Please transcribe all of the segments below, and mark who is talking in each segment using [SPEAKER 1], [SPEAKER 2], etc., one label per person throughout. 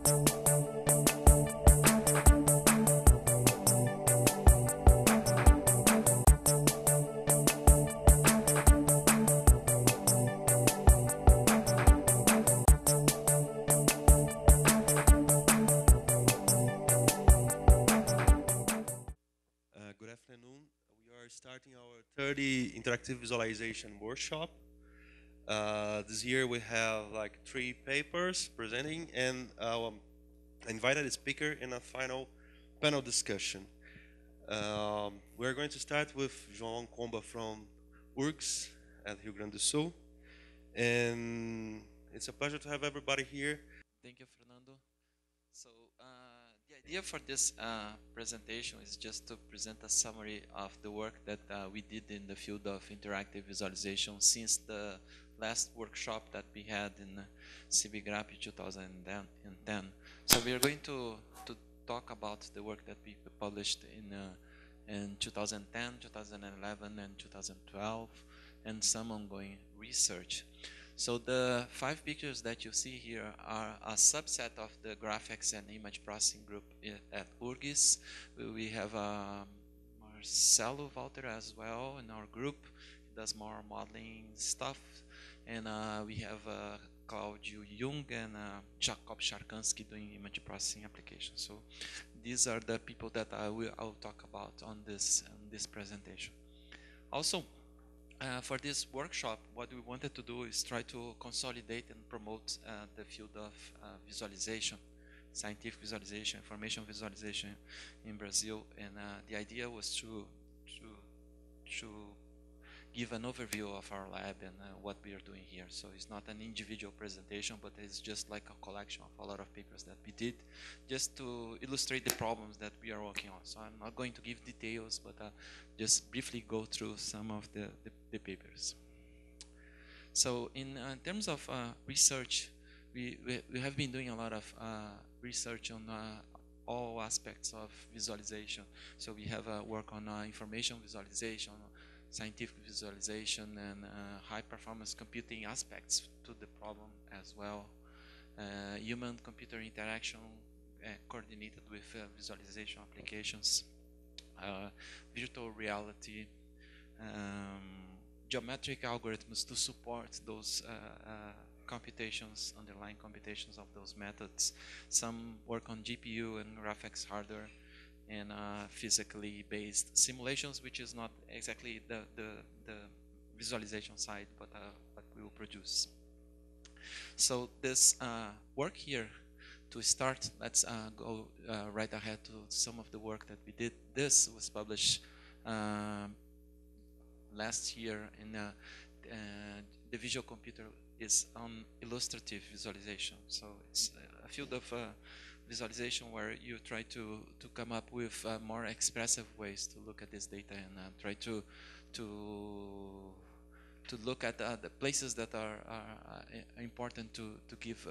[SPEAKER 1] Good afternoon. We are starting our 30 interactive visualization workshop. This year we have like 3 papers presenting and invited a speaker in a final panel discussion. We're going to start with João Comba from URGS at Rio Grande do Sul. And it's a pleasure to have everybody here.
[SPEAKER 2] Thank you, Fernando. So the idea for this presentation is just to present a summary of the work that we did in the field of interactive visualization since the last workshop that we had in Sibgrapi 2010. So we are going to talk about the work that we published in 2010, 2011, and 2012, and some ongoing research. So the 5 pictures that you see here are a subset of the graphics and image processing group at URGS. We have Marcelo Walter as well in our group. He does more modeling stuff. And we have Claudio Jung and Jakob Sharkansky doing image processing applications. So these are the people that I'll talk about on this presentation. Also, for this workshop, what we wanted to do is try to consolidate and promote the field of visualization, scientific visualization, information visualization in Brazil. And the idea was to give an overview of our lab and what we are doing here. So it's not an individual presentation, but it's just like a collection of a lot of papers that we did, just to illustrate the problems that we are working on. So I'm not going to give details, but just briefly go through some of the papers. So in terms of research, we have been doing a lot of research on all aspects of visualization. So we have work on information visualization, scientific visualization, and high-performance computing aspects to the problem as well. Human-computer interaction coordinated with visualization applications, virtual reality, geometric algorithms to support those computations, underlying computations of those methods. Some work on GPU and graphics hardware, and physically based simulations, which is not exactly the visualization side, but what we will produce. So this work here, to start, let's go right ahead to some of the work that we did. This was published last year in the visual computer is on illustrative visualization. So it's a field of visualization where you try to come up with more expressive ways to look at this data and try to look at the places that are important to give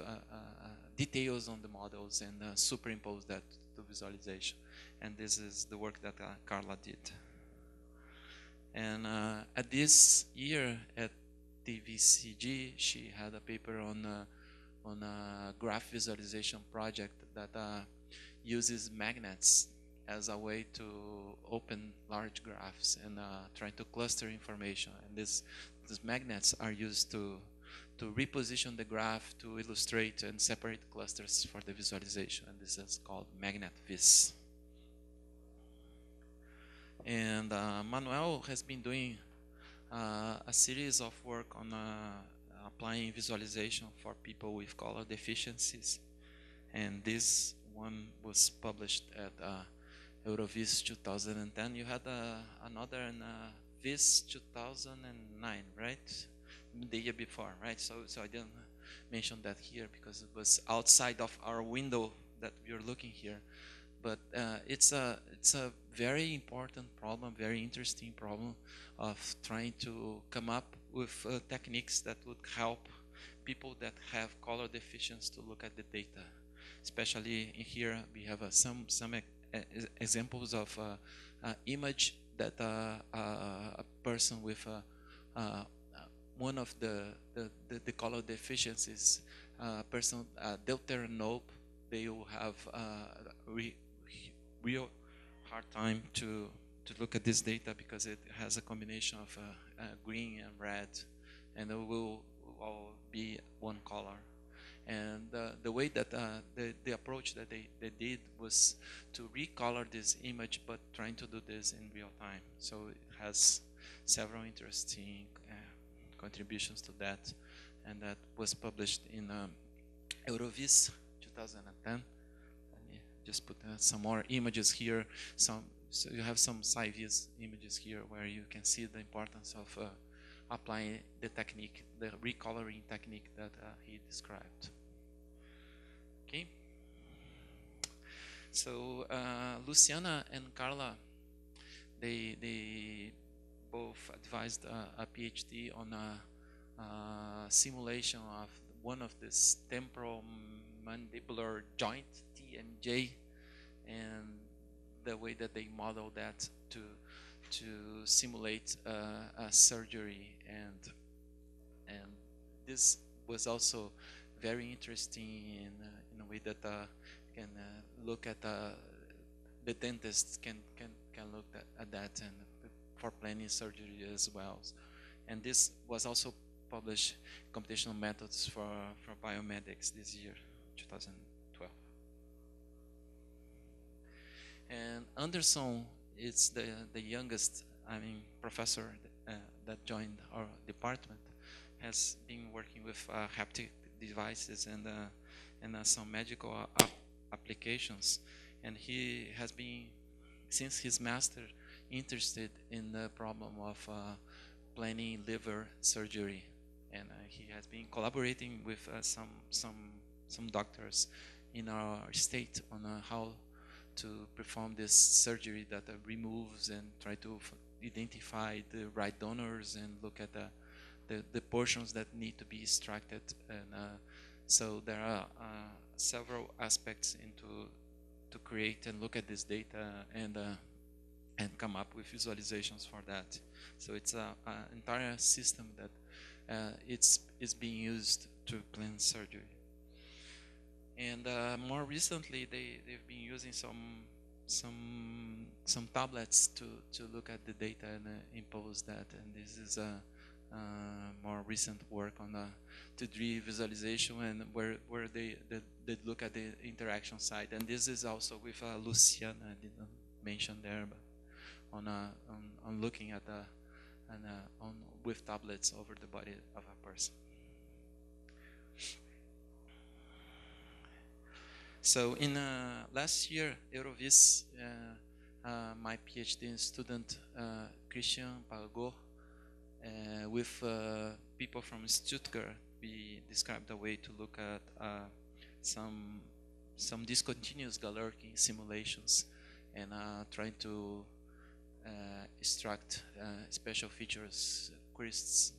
[SPEAKER 2] details on the models and superimpose that to visualization. And this is the work that Carla did. And at this year at the VCG, she had a paper on a graph visualization project that uses magnets as a way to open large graphs and try to cluster information. And these magnets are used to reposition the graph to illustrate and separate clusters for the visualization. And this is called MagnetVis. And Manuel has been doing a series of work on applying visualization for people with color deficiencies, and this one was published at Eurovis 2010. You had another in VIS 2009, right? The year before, right? So I didn't mention that here because it was outside of our window that we are looking here. But it's a very important problem, very interesting problem of trying to come up with techniques that would help people that have color deficiency to look at the data. Especially in here, we have some examples of image that a person with one of the color deficiencies, person deuteranope, they will have real hard time to look at this data because it has a combination of green and red, and it will all be one color. And the way that the approach that they did was to recolor this image, but trying to do this in real time. So it has several interesting contributions to that, and that was published in WIVIS 2010. Let me just put some more images here. So you have some CEGRAPI images here where you can see the importance of applying the technique, the recoloring technique that he described. Okay. So Luciana and Carla, they both advised a PhD on a simulation of one of this temporal mandibular joint, TMJ, and the way that they model that to simulate a surgery, and this was also very interesting in a way that can look at the dentists can look at that, and for planning surgery as well. And this was also published, Computational Methods for Biomedics, this year, 2012. And Anderson is the youngest, professor that joined our department, has been working with haptic devices and some medical applications, and he has been, since his master, interested in the problem of planning liver surgery, and he has been collaborating with some doctors in our state on how to perform this surgery that removes and try to identify the right donors and look at the portions that need to be extracted. And so there are several aspects to create and look at this data and come up with visualizations for that. So it's an entire system that it's being used to plan surgery. And more recently, they've been using some tablets to look at the data and impose that. And this is a more recent work on the 2D visualization, and where they look at the interaction side. And this is also with Luciana, I didn't mention there, but on looking at with tablets over the body of a person. So in last year, Eurovis, my PhD student Christian Pargot, with people from Stuttgart, we described a way to look at some discontinuous Galerkin simulations and trying to extract special features, crests,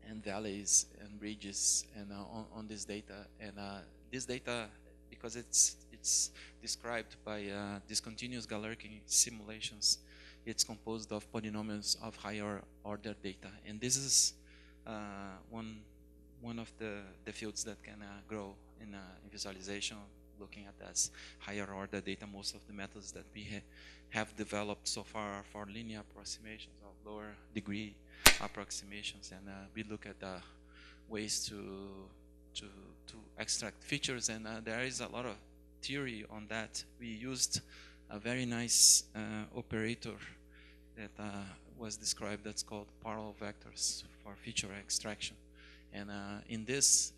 [SPEAKER 2] and valleys and ridges, and on this data. And this data, because it's described by discontinuous Galerkin simulations, it's composed of polynomials of higher order data, and this is one of the fields that can grow in visualization, looking at that higher order data. Most of the methods that we have developed so far are for linear approximations of lower degree approximations, and we look at ways to extract features, and there is a lot of theory on that. We used a very nice operator that was described that's called parallel vectors for feature extraction. And in this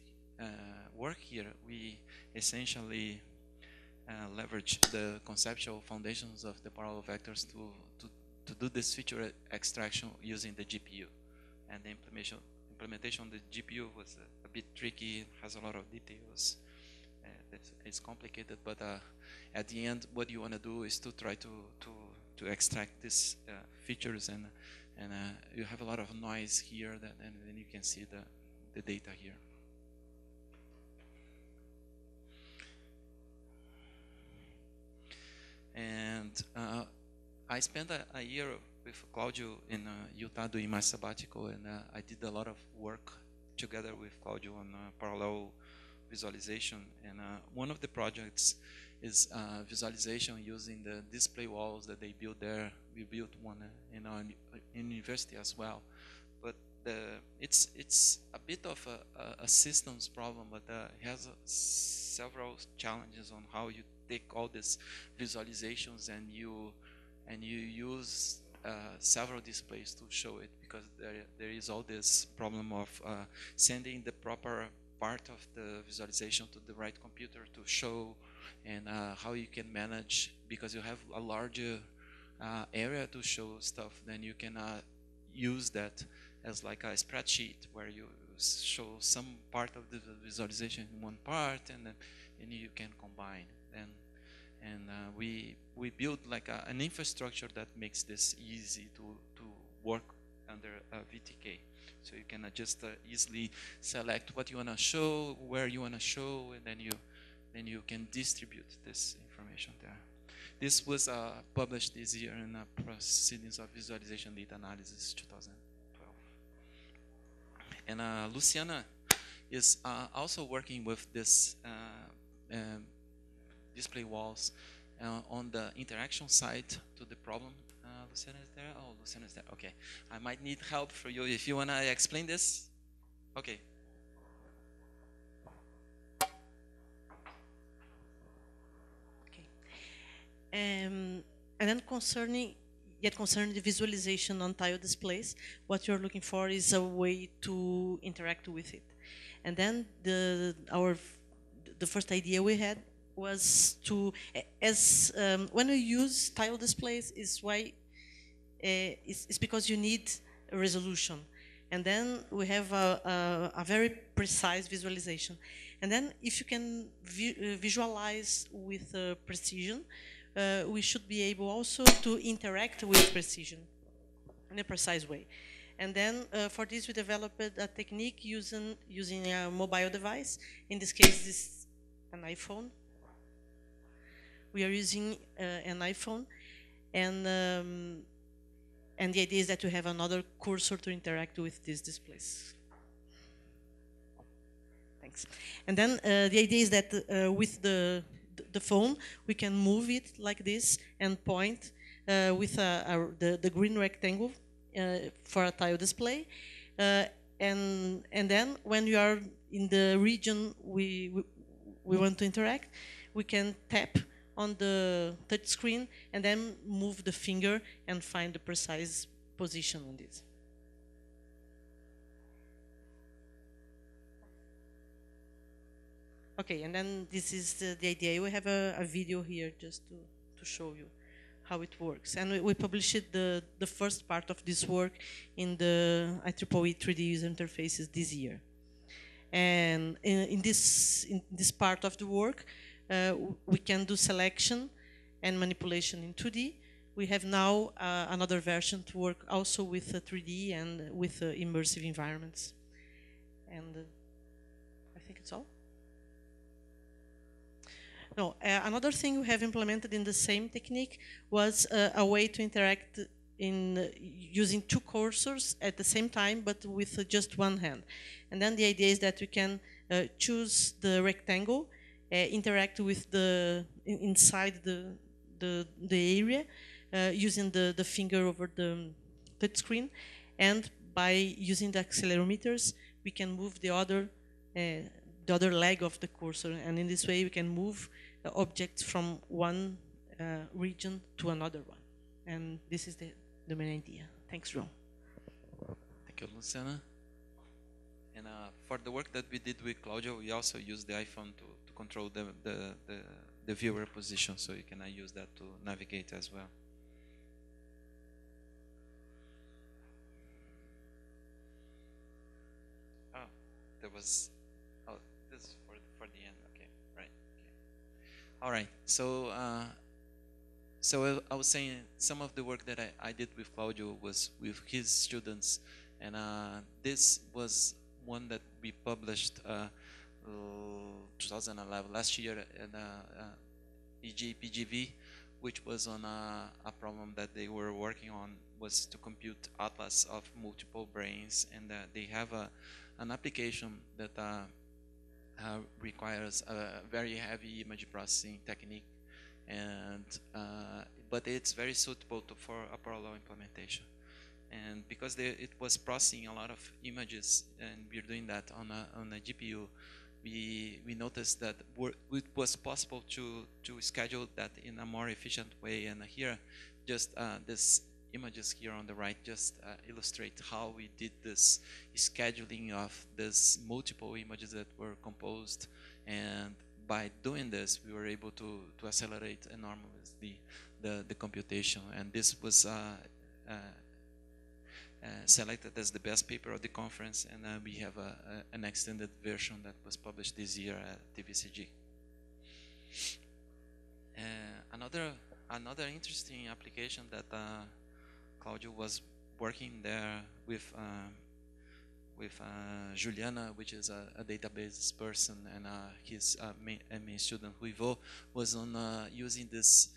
[SPEAKER 2] work here, we essentially leverage the conceptual foundations of the parallel vectors to do this feature extraction using the GPU. And the implementation of the GPU was a bit tricky, has a lot of details. It's complicated, but at the end, what you want to do is to try to extract these features, and you have a lot of noise here, and then you can see the data here. And I spent a year with Claudio in Utah doing my sabbatical, and I did a lot of work together with Claudio on parallel visualization, and one of the projects is visualization using the display walls that they built there. We built one in our university as well, but it's a bit of a systems problem, but it has several challenges on how you take all these visualizations and you use several displays to show it, because there is all this problem of sending the proper part of the visualization to the right computer to show, and how you can manage, because you have a larger area to show stuff, then you can use that as like a spreadsheet where you show some part of the visualization in one part, and then you can combine. And we build like an infrastructure that makes this easy to work under VTK. So you can just easily select what you want to show, where you want to show, and then you can distribute this information there. This was published this year in Proceedings of Visualization Data Analysis 2012. And Luciana is also working with this display walls on the interaction side to the problem. Luciana is there? Oh, Luciana is there. Okay. I might need help for you if you want to explain this. Okay.
[SPEAKER 3] And then concerning the visualization on tile displays, what you're looking for is a way to interact with it. And then the first idea we had was to, when we use tile displays, it's because you need a resolution. And then we have a very precise visualization. And then if you can visualize with precision, we should be able also to interact with precision in a precise way. And then for this we developed a technique using a mobile device. In this case, this is an iPhone. We are using an iPhone, and the idea is that you have another cursor to interact with these displays. Thanks. And then the idea is that with the phone, we can move it like this and point with the green rectangle for a tile display. And then when you are in the region we want to interact, we can tap on the touch screen and then move the finger and find the precise position on this. Okay, and then this is the idea. We have a video here just to show you how it works. And we published the first part of this work in the IEEE 3D user interfaces this year. And in this part of the work, we can do selection and manipulation in 2D. We have now another version to work also with 3D and with immersive environments. And I think it's all. No, another thing we have implemented in the same technique was a way to interact in using two cursors at the same time, but with just one hand. And then the idea is that we can choose the rectangle, interact with inside the area using the finger over the touch screen, and by using the accelerometers we can move the other leg of the cursor, and in this way we can move objects from one region to another one. And this is the main idea. Thanks, Ron.
[SPEAKER 2] Thank you, Luciana. And for the work that we did with Claudio, we also used the iPhone to control the viewer position, so you can use that to navigate as well. Oh, there was, oh, this is for the end. Okay, right. Okay. All right. So so I was saying some of the work that I did with Claudio was with his students, and this was one that we published 2011, last year, in EGPGV, which was on a problem that they were working on, was to compute atlas of multiple brains, and they have an application that requires a very heavy image processing technique, and but it's very suitable for a parallel implementation. And because it was processing a lot of images, and we're doing that on a GPU, we noticed that it was possible to schedule that in a more efficient way. And here, just this images here on the right just illustrate how we did this scheduling of this multiple images that were composed. And by doing this, we were able to accelerate enormously the computation. And this was selected as the best paper of the conference, and we have an extended version that was published this year at TVCG. Another interesting application that Claudio was working there with Juliana, which is a database person, and his MA student Ruivo, was on using this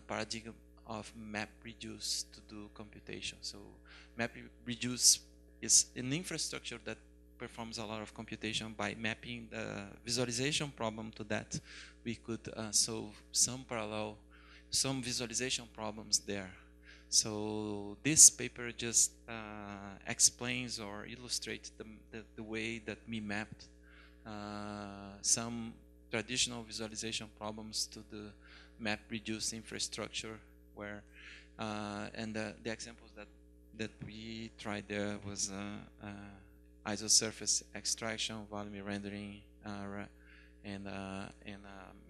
[SPEAKER 2] paradigm of MapReduce to do computation. So MapReduce is an infrastructure that performs a lot of computation. By mapping the visualization problem to that, we could solve some visualization problems there. So this paper just explains or illustrates the way that we mapped some traditional visualization problems to the MapReduce infrastructure, where and the examples that we tried there was isosurface extraction, volume rendering, and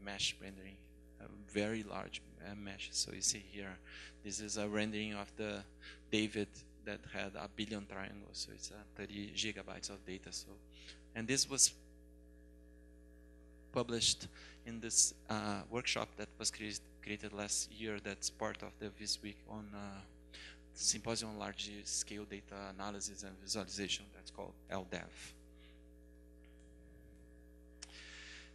[SPEAKER 2] mesh rendering, a very large mesh. So you see here, this is a rendering of the David that had 1 billion triangles. So it's 30 gigabytes of data. So, and this was published in this workshop that was created last year. That's part of the this week on Symposium on Large Scale Data Analysis and Visualization. That's called LDAV.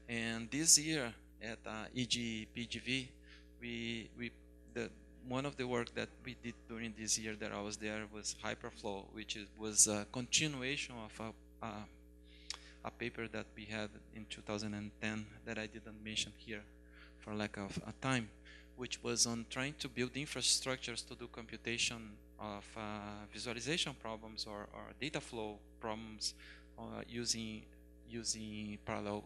[SPEAKER 2] And this year at EGPGV, one of the work that we did during this year that I was there was Hyperflow, which was a continuation of a paper that we had in 2010 that I didn't mention here for lack of time, which was on trying to build infrastructures to do computation of visualization problems or data flow problems using parallel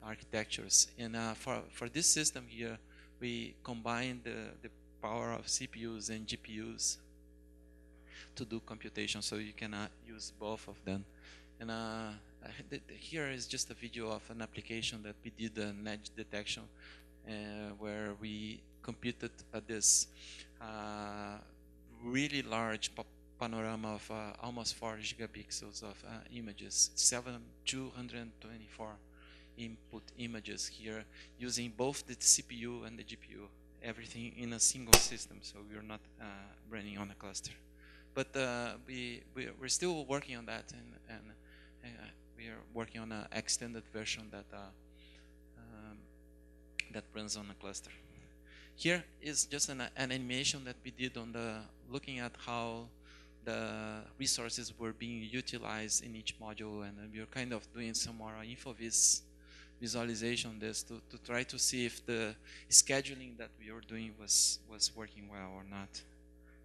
[SPEAKER 2] architectures. And for this system here, we combined the power of CPUs and GPUs to do computation, so you can use both of them. And here is just a video of an application that we did, an edge detection, where we computed this really large panorama of almost 4 gigapixels of images, 224 input images here, using both the CPU and the GPU, everything in a single system, so we're not running on a cluster. But we're still working on that, and we are working on an extended version that that runs on a cluster. Here is just an animation that we did on looking at how the resources were being utilized in each module, and we are kind of doing some more InfoVis visualization on this to try to see if the scheduling that we were doing was working well or not.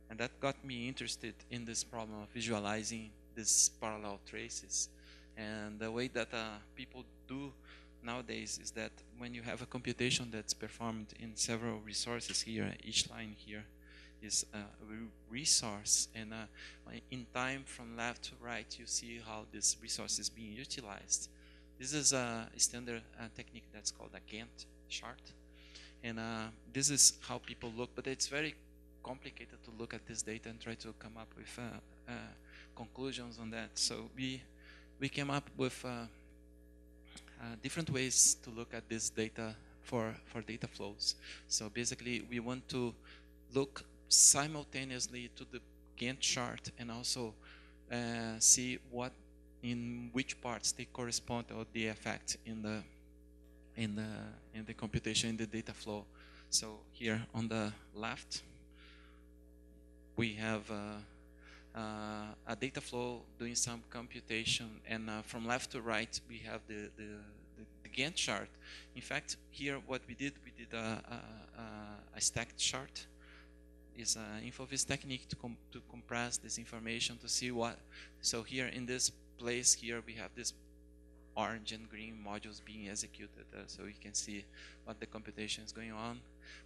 [SPEAKER 2] And that got me interested in this problem of visualizing these parallel traces. And the way that people do nowadays is that when you have a computation that's performed in several resources here, each line here is a resource, and in time from left to right you see how this resource is being utilized. This is a standard technique that's called a Gantt chart, and this is how people look, but it's very complicated to look at this data and try to come up with conclusions on that. So we came up with different ways to look at this data for data flows. So basically we want to look simultaneously to the Gantt chart and also see in which parts they correspond or the effect in the computation, in the data flow. So here on the left we have a data flow doing some computation, and from left to right we have the Gantt chart. In fact, here what we did a stacked chart. Is an InfoVis technique to compress this information to see what. So here in this place here we have this orange and green modules being executed, so you can see what the computation is going on.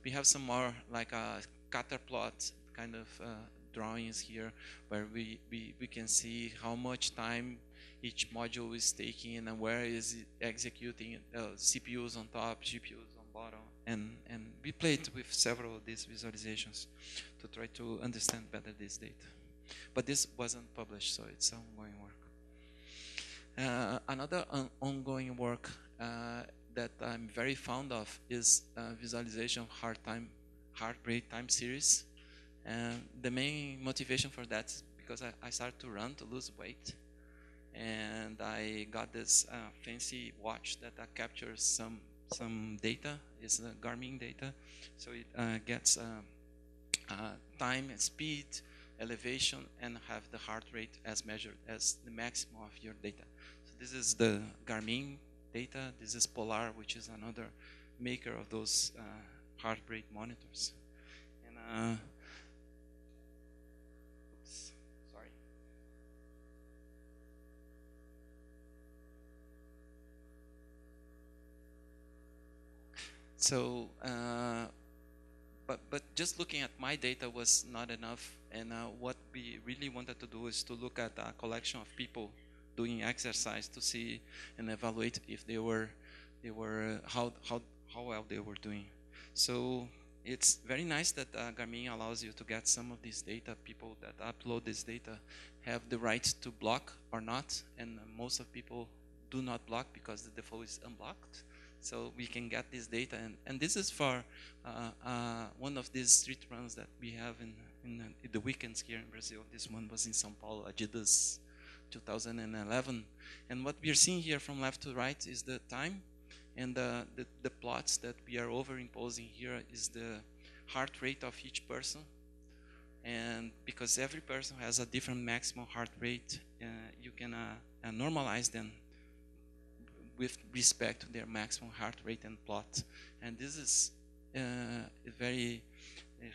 [SPEAKER 2] We have some more like a scatter plot kind of drawings here where we can see how much time each module is taking and where is it executing, CPUs on top, GPUs on bottom, and we played with several of these visualizations to try to understand better this data. But this wasn't published, so it's ongoing work. Another ongoing work that I'm very fond of is visualization of heart rate time series. And the main motivation for that is because I started to run to lose weight, and I got this fancy watch that captures some data. It's Garmin data, so it gets time and speed, elevation, and have the heart rate as measured as the maximum of your data. So this is the Garmin data. This is Polar, which is another maker of those heart rate monitors. And oops, sorry. So, but just looking at my data was not enough, and what we really wanted to do is to look at a collection of people doing exercise to see and evaluate if they were how well they were doing. So it's very nice that Garmin allows you to get some of this data. People that upload this data have the right to block or not, and most of people do not block because the default is unblocked. So we can get this data, and this is for one of these street runs that we have in the weekends here in Brazil. This one was in São Paulo, Adidas 2011. And what we are seeing here from left to right is the time, and the plots that we are overimposing here is the heart rate of each person. And because every person has a different maximum heart rate, you can normalize them with respect to their maximum heart rate and plot. And this is it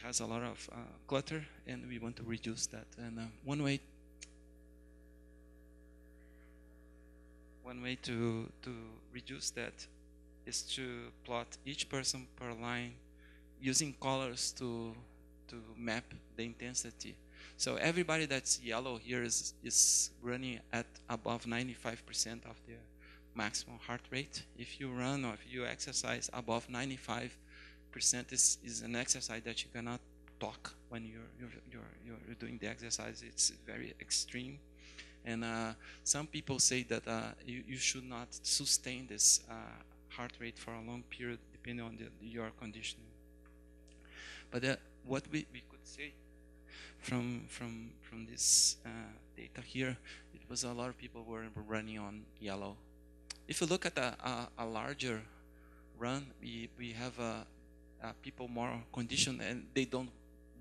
[SPEAKER 2] has a lot of clutter, and we want to reduce that. And one way to reduce that is to plot each person per line using colors to map the intensity. So everybody that's yellow here is running at above 95% of their maximum heart rate. If you run or if you exercise above 95%, is an exercise that you cannot talk when you're doing the exercise. It's very extreme, and some people say that you should not sustain this heart rate for a long period depending on your conditioning. But what we could say from this data here, it was a lot of people were running on yellow. If you look at a larger run, we have people more conditioned, and they don't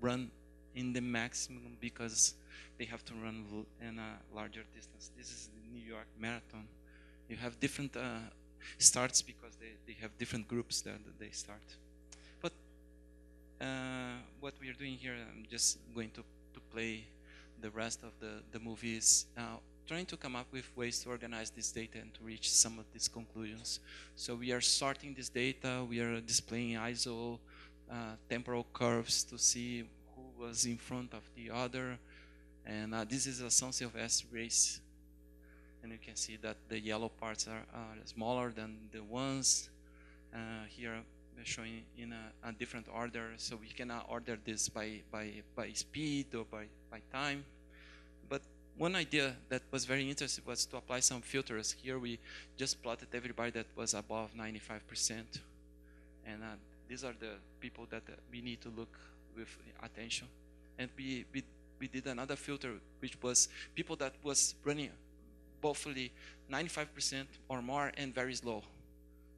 [SPEAKER 2] run in the maximum because they have to run in a larger distance. This is the New York Marathon. You have different starts because they have different groups that they start. But what we are doing here, I'm just going to play the rest of the movies. Trying to come up with ways to organize this data and to reach some of these conclusions. So we are sorting this data, we are displaying ISO temporal curves to see who was in front of the other. And this is a São Silvestre race. And you can see that the yellow parts are smaller than the ones. Here we're showing in a different order. So we can order this by speed or by time. But one idea that was very interesting was to apply some filters. Here we just plotted everybody that was above 95%. And these are the people that we need to look with attention. And we did another filter, which was people that was running bothly 95% or more and very slow.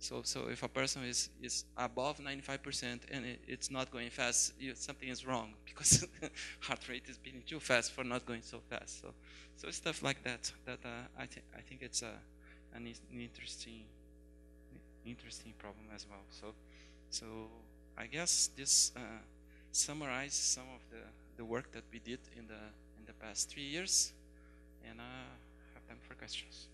[SPEAKER 2] So if a person is above 95% and it's not going fast, something is wrong because heart rate is beating too fast for not going so fast. So stuff like that I think it's an interesting
[SPEAKER 4] interesting problem as well. So I guess this summarizes some of the work that we did in the past 3 years, and have time for questions.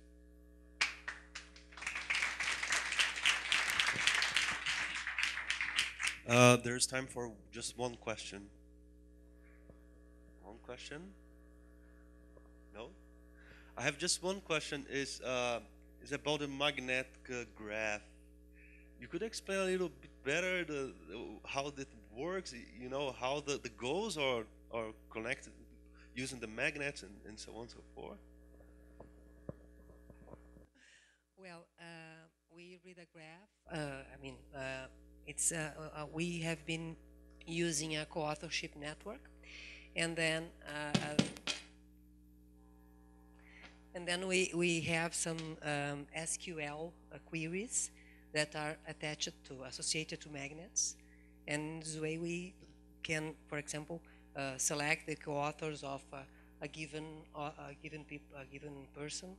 [SPEAKER 1] There's time for just one question. One question? No? I have just one question. Is about the magnetic graph. You could explain a little bit better how that works. You know how the goals are connected using the magnets and so on and so forth.
[SPEAKER 5] Well, we read a graph. It's we have been using a co-authorship network, and then we have some SQL queries that are associated to magnets, and this way we can, for example, select the co-authors of a given person,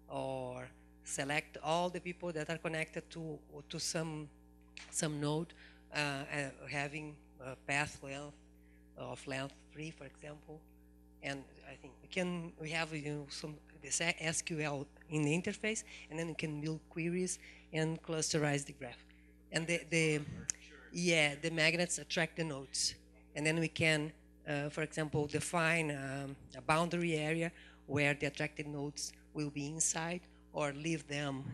[SPEAKER 5] or select all the people that are connected to some node having a path length of length 3, for example. And I think we have some this SQL in the interface, and then we can build queries and clusterize the graph. And the magnets attract the nodes, and then we can, for example, define a boundary area where the attracted nodes will be inside, or leave them.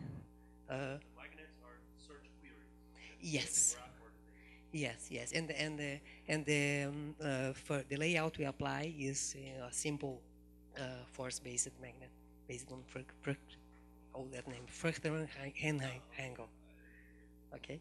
[SPEAKER 1] The magnets are search queries.
[SPEAKER 5] Yes. Yes, and for the layout we apply is a simple force-based magnet based on all that name, Fruchter and angle. Okay.